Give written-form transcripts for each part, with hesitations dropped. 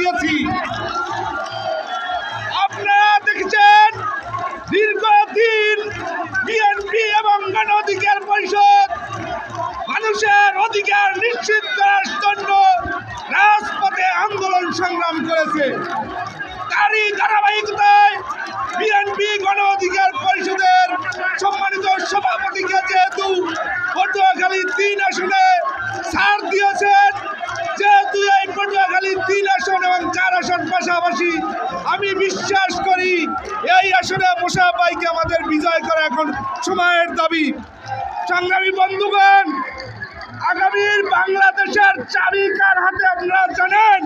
দিয়েছি। আপনারা দেখেছেন দীর্ঘদিন বিএনপি এবং গণ অধিকার পরিষদ মানুষের অধিকার নিশ্চিত করার জন্য রাজপথে আন্দোলন সংগ্রাম করেছে। তারই ধারাবাহিকতায় বিএনপি গণ অধিকার পরিষদের সম্মানিত সভাপতিকে যেহেতু পটুয়াখালী 3 আসনে ছাড় দিয়েছেন, যেহেতু এই পটুয়াখালী 3 আসন এবং 4 আসন পাশাপাশি, আমি বিশ্বাস করি এই আসনে মোশাররফ ভাইকে আমাদের বিজয় করা এখন সময়ের দাবি। সংগ্রামী বন্ধুগণ, আগামীর বাংলাদেশের চাবি কার হাতে আপনারা জানেন?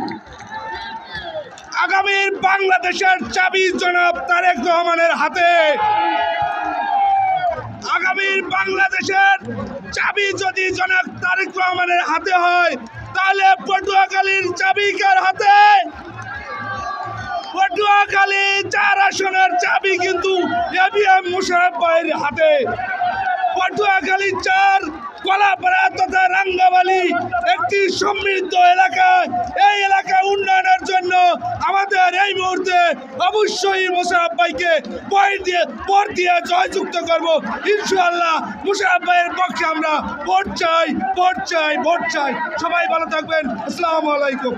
আগামীর বাংলাদেশের চাবি জনাব তারেক রহমানের হাতে। আগামীর বাংলাদেশের চাবি যদি জনাব তারেক রহমানের হাতে হয়, তাহলে পটুয়াখালীর চাবি কার হাতে? পটুয়াখালী 4 আসনের চাবি কিন্তু এবিএম মোশাররফ ভাইয়ের হাতে। পটুয়াখালী 4 কলাপাড়া তথা রাঙ্গাবালি একটি সমৃদ্ধ এলাকা। এই এলাকা উন্নয়নের জন্য আমাদের এই মুহূর্তে অবশ্যই মোশাররফ ভাইকে ভোট দিয়ে জয়যুক্ত করব ইনশাআল্লাহ। মোশাররফ ভাইয়ের পক্ষে আমরা ভোট চাই, ভোট চাই, ভোট চাই। সবাই ভালো থাকবেন। আসসালামু আলাইকুম।